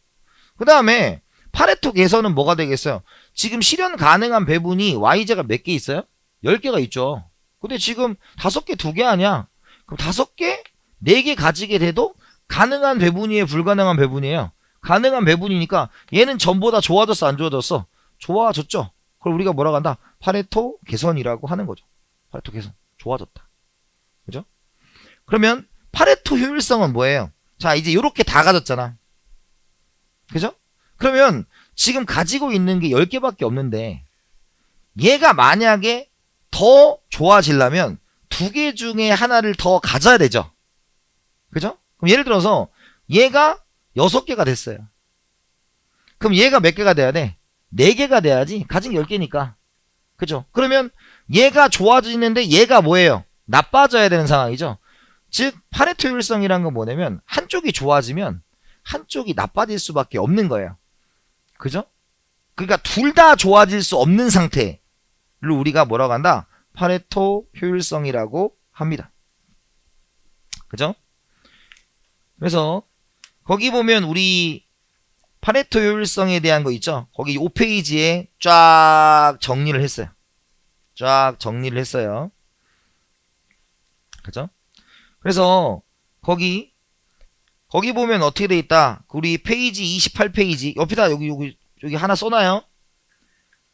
그 다음에 파레토 개선은 뭐가 되겠어요? 지금 실현 가능한 배분이 y제가 몇 개 있어요? 10개가 있죠. 근데 지금 5개 2개 아니야. 그럼 5개 4개 가지게 돼도 가능한 배분이에요? 불가능한 배분이에요? 가능한 배분이니까 얘는 전보다 좋아졌어 안 좋아졌어? 좋아졌죠. 그걸 우리가 뭐라고 한다? 파레토 개선이라고 하는 거죠. 파레토 개선. 좋아졌다. 그죠? 그러면 파레토 효율성은 뭐예요? 자, 이제 이렇게 다 가졌잖아. 그죠? 그러면 지금 가지고 있는 게 10개밖에 없는데 얘가 만약에 더 좋아지려면 2개 중에 하나를 더 가져야 되죠. 그죠? 그럼 예를 들어서 얘가 6개가 됐어요. 그럼 얘가 몇 개가 돼야 돼? 4개가 돼야지. 가진 게 10개니까. 그죠? 그러면 얘가 좋아지는데 얘가 뭐예요? 나빠져야 되는 상황이죠. 즉 파레토 효율성이란 건 뭐냐면 한쪽이 좋아지면 한쪽이 나빠질 수밖에 없는 거예요. 그죠? 그러니까 둘 다 좋아질 수 없는 상태를 우리가 뭐라고 한다? 파레토 효율성이라고 합니다. 그죠? 그래서 거기 보면 우리 파레토 효율성에 대한 거 있죠? 거기 5페이지에 쫙 정리를 했어요. 쫙 정리를 했어요. 그죠? 그래서 거기 보면 어떻게 돼 있다? 우리 페이지 28페이지 옆에다 여기 하나 써놔요.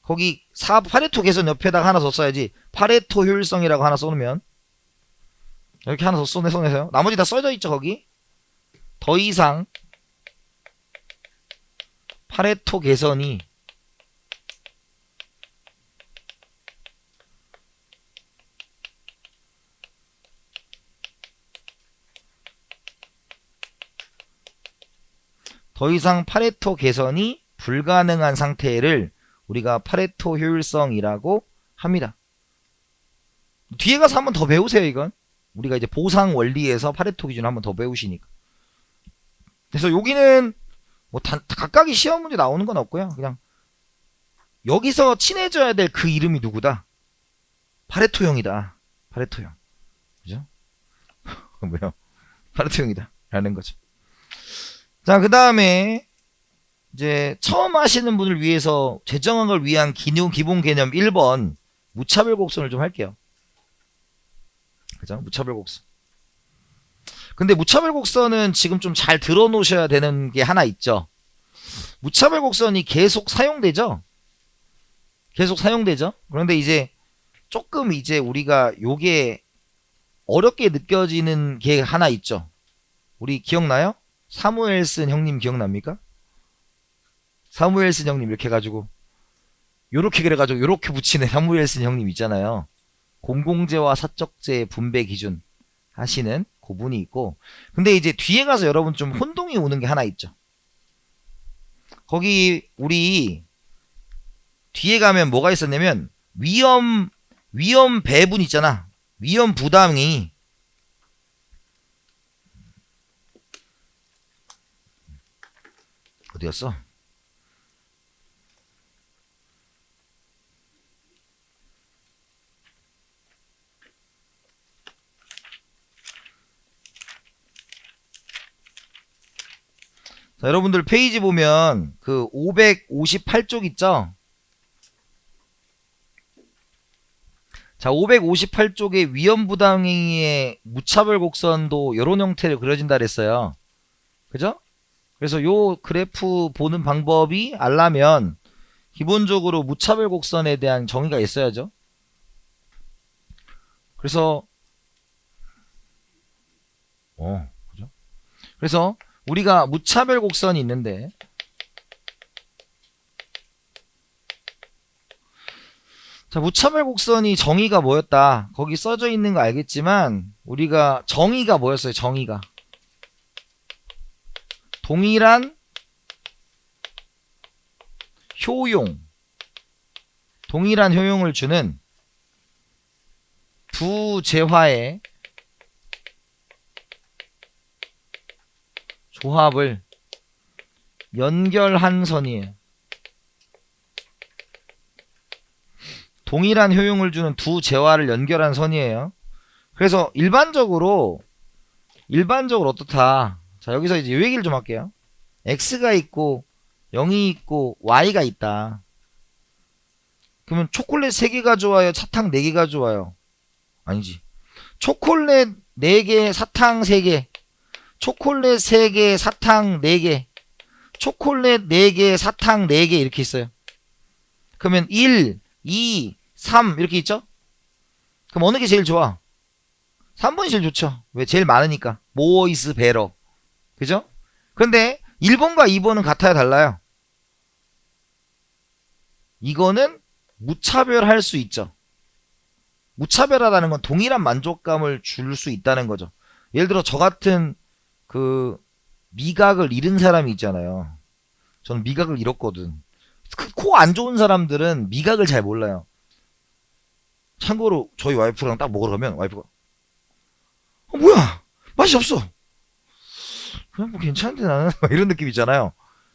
거기 파레토 개선 옆에다가 하나 더 써야지. 파레토 효율성이라고 하나 써놓으면 이렇게 하나 더 써내세요. 나머지 다 써져 있죠 거기. 더 이상 파레토 개선이 더 이상 파레토 개선이 불가능한 상태를 우리가 파레토 효율성이라고 합니다. 뒤에 가서 한번 더 배우세요 이건. 우리가 이제 보상 원리에서 파레토 기준을 한번 더 배우시니까. 그래서 여기는 뭐 각각의 시험 문제 나오는 건 없고요. 그냥 여기서 친해져야 될 그 이름이 누구다? 파레토형이다. 파레토형. 그죠? 뭐요? 파레토형이다. 라는 거죠. 자, 그 다음에 이제 처음 하시는 분을 위해서 제정한 걸 위한 기본 개념 1번 무차별 곡선을 좀 할게요. 그죠? 무차별 곡선. 근데 무차별 곡선은 지금 좀 잘 들어 놓으셔야 되는 게 하나 있죠. 무차별 곡선이 계속 사용되죠. 계속 사용되죠. 그런데 이제 조금 이제 우리가 요게 어렵게 느껴지는 게 하나 있죠. 우리 기억나요? 사무엘슨 형님 기억납니까? 사무엘슨 형님 이렇게 해가지고 요렇게 그래가지고 요렇게 붙이는 사무엘슨 형님 있잖아요. 공공재와 사적재 분배 기준 하시는 그분이 있고, 근데 이제 뒤에 가서 여러분 좀 혼동이 오는 게 하나 있죠. 거기 우리 뒤에 가면 뭐가 있었냐면 위험 배분 있잖아. 위험 부담이 어디였어? 자, 여러분들 페이지 보면 그 558쪽 있죠? 자, 558쪽에 위험부당행위의 무차별 곡선도 이런 형태로 그려진다 그랬어요. 그죠? 그래서 요 그래프 보는 방법이 알려면 기본적으로 무차별 곡선에 대한 정의가 있어야죠. 그래서 그죠? 그래서 우리가 무차별 곡선이 있는데, 자, 무차별 곡선이 정의가 뭐였다. 거기 써져 있는 거 알겠지만 우리가 정의가 뭐였어요? 정의가 동일한 효용을 주는 두 재화의 조합을 연결한 선이에요. 동일한 효용을 주는 두 재화를 연결한 선이에요. 그래서 일반적으로 어떻다. 자, 여기서 이제 요 얘기를 좀 할게요. x가 있고 0이 있고 y가 있다. 그러면 초콜릿 3개가 좋아요? 사탕 4개가 좋아요? 아니지. 초콜릿 4개, 사탕 3개. 초콜릿 3개, 사탕 4개. 초콜릿 4개, 사탕 4개 이렇게 있어요. 그러면 1, 2, 3 이렇게 있죠? 그럼 어느 게 제일 좋아? 3번이 제일 좋죠. 왜? 제일 많으니까. more is better. 그죠? 그런데 1번과 2번은 같아야 달라요. 이거는 무차별할 수 있죠. 무차별하다는 건 동일한 만족감을 줄 수 있다는 거죠. 예를 들어 저 같은 그 미각을 잃은 사람이 있잖아요. 저는 미각을 잃었거든. 코 안 좋은 사람들은 미각을 잘 몰라요. 참고로 저희 와이프랑 딱 먹으러 가면 와이프가 뭐야 맛이 없어. 그냥 뭐 괜찮은데 나는 이런 느낌 있잖아요.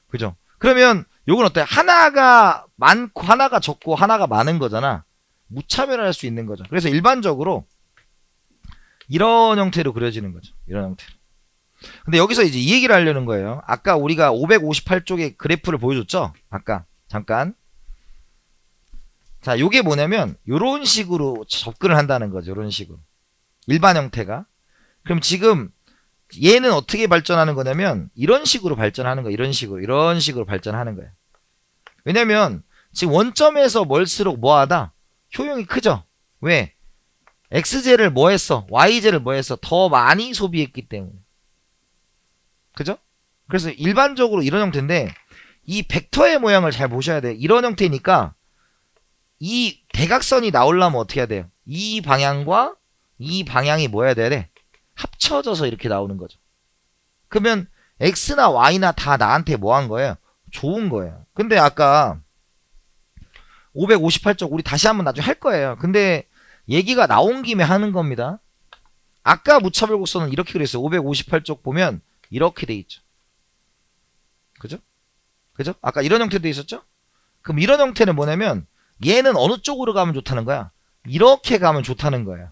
그죠? 그러면 요건 어때요? 하나가 많고 하나가 적고 하나가 많은 거잖아. 무차별할 수 있는 거죠. 그래서 일반적으로 이런 형태로 그려지는 거죠. 이런 형태로. 근데 여기서 이제 이 얘기를 하려는 거예요. 아까 우리가 558쪽의 그래프를 보여줬죠? 아까 잠깐. 자, 요게 뭐냐면 요런 식으로 접근을 한다는 거죠. 요런 식으로. 일반 형태가. 그럼 지금 얘는 어떻게 발전하는 거냐면 이런 식으로 발전하는 거예요. 이런 식으로 발전하는 거예요. 왜냐면 지금 원점에서 멀수록 뭐하다? 효용이 크죠? 왜? x제를 뭐 했어? y제를 뭐 했어? 더 많이 소비했기 때문에. 그죠? 그래서 일반적으로 이런 형태인데 이 벡터의 모양을 잘 보셔야 돼요. 이런 형태니까 이 대각선이 나오려면 어떻게 해야 돼요? 이 방향과 이 방향이 뭐 해야 돼? 합쳐져서 이렇게 나오는 거죠. 그러면 x나 y나 다 나한테 뭐 한 거예요? 좋은 거예요. 근데 아까 558쪽 우리 다시 한번 나중에 할 거예요. 근데 얘기가 나온 김에 하는 겁니다. 아까 무차별 곡선은 이렇게 그랬어요. 558쪽 보면 이렇게 돼 있죠. 그죠? 그죠? 아까 이런 형태로 돼 있었죠? 그럼 이런 형태는 뭐냐면 얘는 어느 쪽으로 가면 좋다는 거야? 이렇게 가면 좋다는 거예요.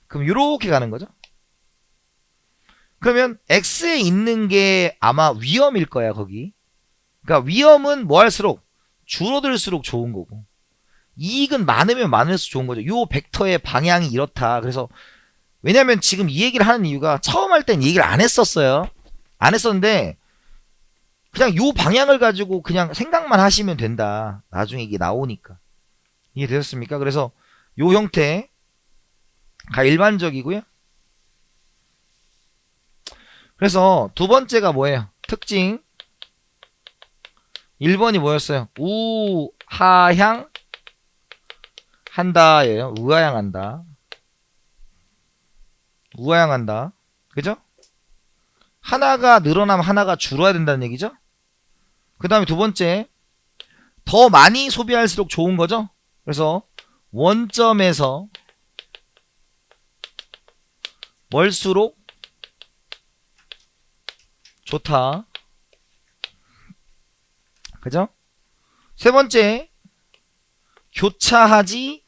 그럼 이렇게 가는 거죠? 그러면 x에 있는 게 아마 위험일 거야, 거기. 그러니까 위험은 뭐 할수록 줄어들수록 좋은 거고 이익은 많으면 많을수록 좋은 거죠. 요 벡터의 방향이 이렇다. 그래서 왜냐면 지금 이 얘기를 하는 이유가 처음 할 땐 얘기를 안 했었어요. 안 했었는데 그냥 요 방향을 가지고 그냥 생각만 하시면 된다. 나중에 이게 나오니까. 이해되셨습니까? 그래서 요 형태가 일반적이고요. 그래서 두 번째가 뭐예요? 특징 1번이 뭐였어요? 우하향 한다예요. 우하향한다. 우하향한다. 그죠? 하나가 늘어나면 하나가 줄어야 된다는 얘기죠? 그 다음에 두 번째 더 많이 소비할수록 좋은 거죠? 그래서 원점에서 멀수록 좋다. 그죠? 세 번째, 교차하지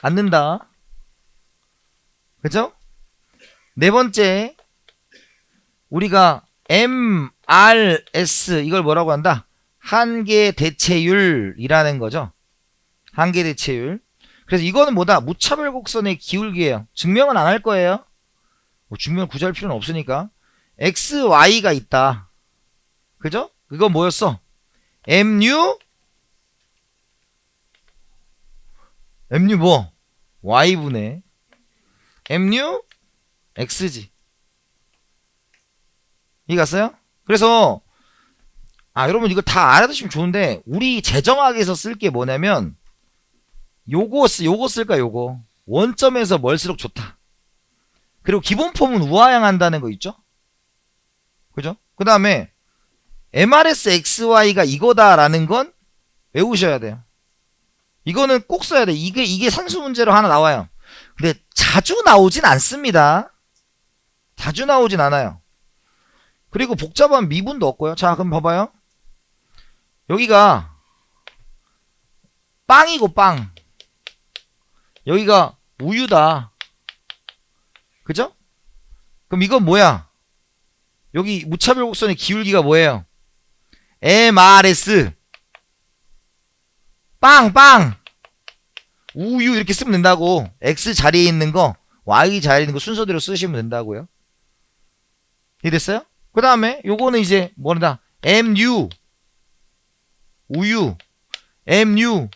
않는다. 그죠? 네 번째, 우리가 MRS 이걸 뭐라고 한다? 한계 대체율이라는 거죠. 한계 대체율. 그래서 이거는 뭐다? 무차별 곡선의 기울기예요. 증명은 안 할 거예요. 뭐 증명을 굳이 할 필요는 없으니까. XY가 있다. 그죠? 그거 뭐였어? MU 뭐? Y분의 MU X지. 이해 갔어요? 그래서 여러분 이거 다 알아두시면 좋은데 우리 재정학에서 쓸 게 뭐냐면 요거 쓸까 요거. 원점에서 멀수록 좋다. 그리고 기본 폼은 우하향한다는 거 있죠? 그죠? 그 다음에 MRS XY가 이거다라는 건 외우셔야 돼요. 이거는 꼭 써야 돼. 이게 산수 문제로 하나 나와요. 근데 자주 나오진 않습니다. 자주 나오진 않아요. 그리고 복잡한 미분도 없고요. 자, 그럼 봐봐요. 여기가 빵이고 빵. 여기가 우유다. 그죠? 그럼 이건 뭐야? 여기 무차별 곡선의 기울기가 뭐예요? MRS 빵 우유 이렇게 쓰면 된다고. X 자리에 있는 거 Y 자리에 있는 거 순서대로 쓰시면 된다고요. 이해됐어요? 그 다음에 요거는 이제 뭐다? MU 우유 MU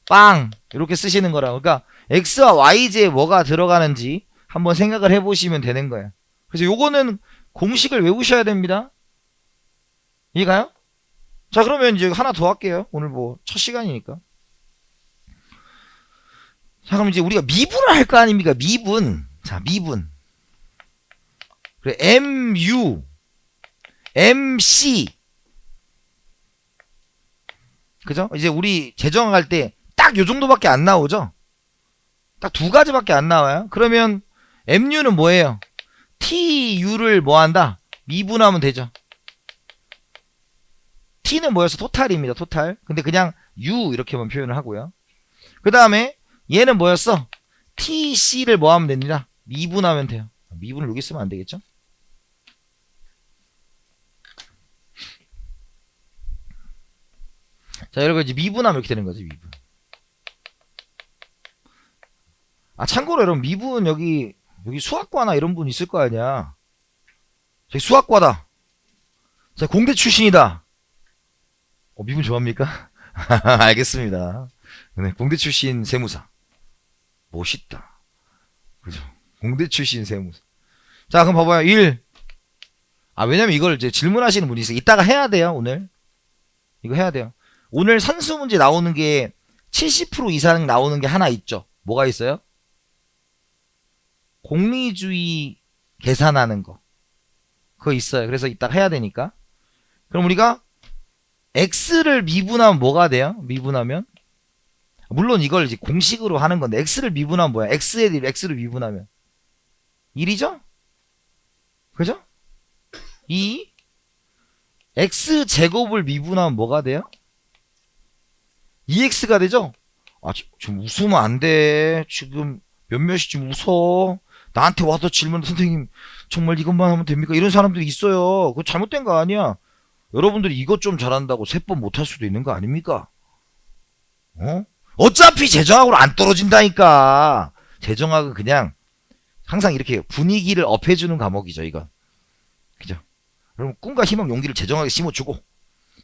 빵 이렇게 쓰시는 거라고. 그러니까 X와 Y제에 뭐가 들어가는지 한번 생각을 해보시면 되는 거예요. 그래서 요거는 공식을 외우셔야 됩니다. 이해가요? 자, 그러면 이제 하나 더 할게요. 오늘 뭐 첫 시간이니까. 자, 그럼 이제 우리가 미분을 할 거 아닙니까? 미분. 자, 미분. 그래, MU, MC. 그죠? 이제 우리 재정할 때 딱 요 정도밖에 안 나오죠? 딱 두 가지밖에 안 나와요. 그러면 MU는 뭐예요? TU를 뭐 한다? 미분하면 되죠. T는 뭐였어? 토탈입니다. 토탈. 근데 그냥 U 이렇게만 표현을 하고요. 그 다음에 얘는 뭐였어? TC를 뭐 하면 됩니다. 미분하면 돼요. 미분을 여기 쓰면 안 되겠죠? 자, 여러분 이제 미분하면 이렇게 되는 거죠. 미분. 참고로 여러분 미분 여기 수학과나 이런 분 있을 거 아니야. 저기 수학과다. 자, 공대 출신이다. 미분 좋아합니까? 알겠습니다. 네, 공대 출신 세무사. 멋있다. 그죠? 공대 출신 세무사. 자, 그럼 봐봐요. 1. 왜냐면 이걸 이제 질문하시는 분이 있어요. 이따가 해야 돼요, 오늘. 이거 해야 돼요. 오늘 산수 문제 나오는 게 70% 이상 나오는 게 하나 있죠. 뭐가 있어요? 공리주의 계산하는 거. 그거 있어요. 그래서 이따가 해야 되니까. 그럼 우리가 X를 미분하면 뭐가 돼요? 미분하면? 물론 이걸 이제 공식으로 하는 건데 X를 미분하면 뭐야? X를 미분하면 1이죠? 그죠? 2 X제곱을 미분하면 뭐가 돼요? 2X가 되죠? 지금 웃으면 안 돼. 지금 몇몇이 지금 웃어. 나한테 와서 질문, 선생님 정말 이것만 하면 됩니까? 이런 사람들이 있어요. 그거 잘못된 거 아니야. 여러분들이 이것 좀 잘한다고 세법 못할 수도 있는 거 아닙니까? 어차피 재정학으로 안 떨어진다니까. 재정학은 그냥 항상 이렇게 분위기를 업해주는 과목이죠, 이건. 그죠? 여러분, 꿈과 희망, 용기를 재정학에 심어주고,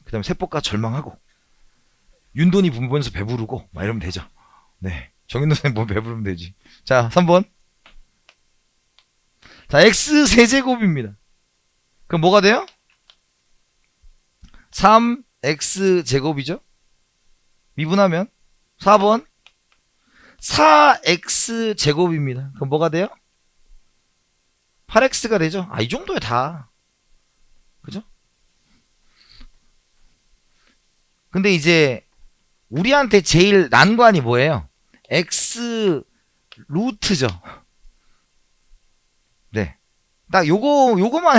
그 다음에 세법과 절망하고, 윤돈이 보면서 배부르고, 막 이러면 되죠. 네. 정윤도 선생님 보면 배부르면 되지. 자, 3번. 자, X 세제곱입니다. 그럼 뭐가 돼요? 3X 제곱이죠? 미분하면 4번 4X 제곱입니다. 그럼 뭐가 돼요? 8X가 되죠? 이 정도야 다. 그죠? 근데 이제 우리한테 제일 난관이 뭐예요? X 루트죠. 네. 딱 요거만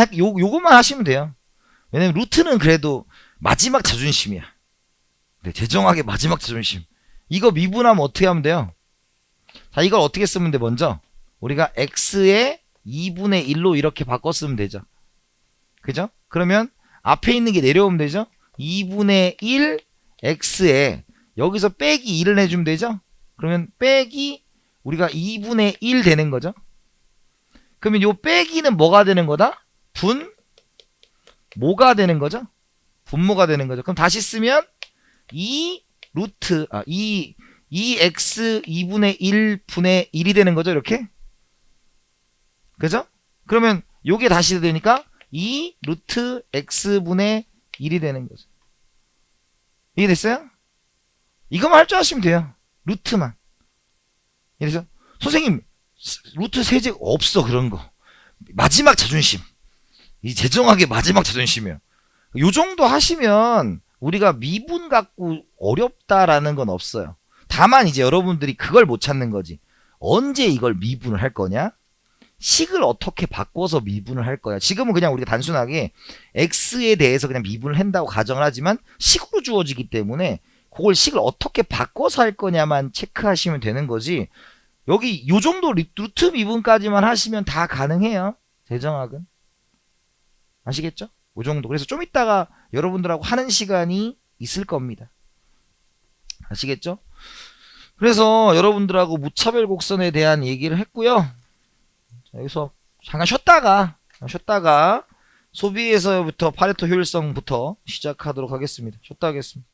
하시면 돼요. 왜냐면 루트는 그래도 마지막 자존심이야. 네, 제정학의 마지막 자존심. 이거 미분하면 어떻게 하면 돼요? 자, 이걸 어떻게 쓰면 돼? 먼저 우리가 x의 2분의 1로 이렇게 바꿔 쓰면 되죠. 그죠? 그러면 앞에 있는 게 내려오면 되죠? 2분의 1 x에 여기서 빼기 1을 해주면 되죠? 그러면 빼기 우리가 2분의 1 되는 거죠. 그러면 요 빼기는 뭐가 되는 거다? 분모가 되는 거죠? 분모가 되는 거죠. 그럼 다시 쓰면 2x 2분의 1 분의 1이 되는 거죠. 이렇게. 그죠? 그러면 요게 다시 되니까 2 루트 x분의 1이 되는 거죠. 이해됐어요? 이거만 할 줄 아시면 돼요. 루트만. 그래서 선생님 루트 세제 없어 그런 거. 마지막 자존심. 이 제정학의 마지막 자존심이에요. 요 정도 하시면 우리가 미분 갖고 어렵다라는 건 없어요. 다만 이제 여러분들이 그걸 못 찾는 거지. 언제 이걸 미분을 할 거냐? 식을 어떻게 바꿔서 미분을 할 거야. 지금은 그냥 우리가 단순하게 x에 대해서 그냥 미분을 한다고 가정을 하지만 식으로 주어지기 때문에 그걸 식을 어떻게 바꿔서 할 거냐만 체크하시면 되는 거지. 여기 요 정도 루트 미분까지만 하시면 다 가능해요. 제정학은. 아시겠죠? 요 정도. 그래서 좀 이따가 여러분들하고 하는 시간이 있을 겁니다. 아시겠죠? 그래서 여러분들하고 무차별 곡선에 대한 얘기를 했고요. 여기서 잠깐 쉬었다가 소비에서부터 파레토 효율성부터 시작하도록 하겠습니다. 쉬었다 하겠습니다.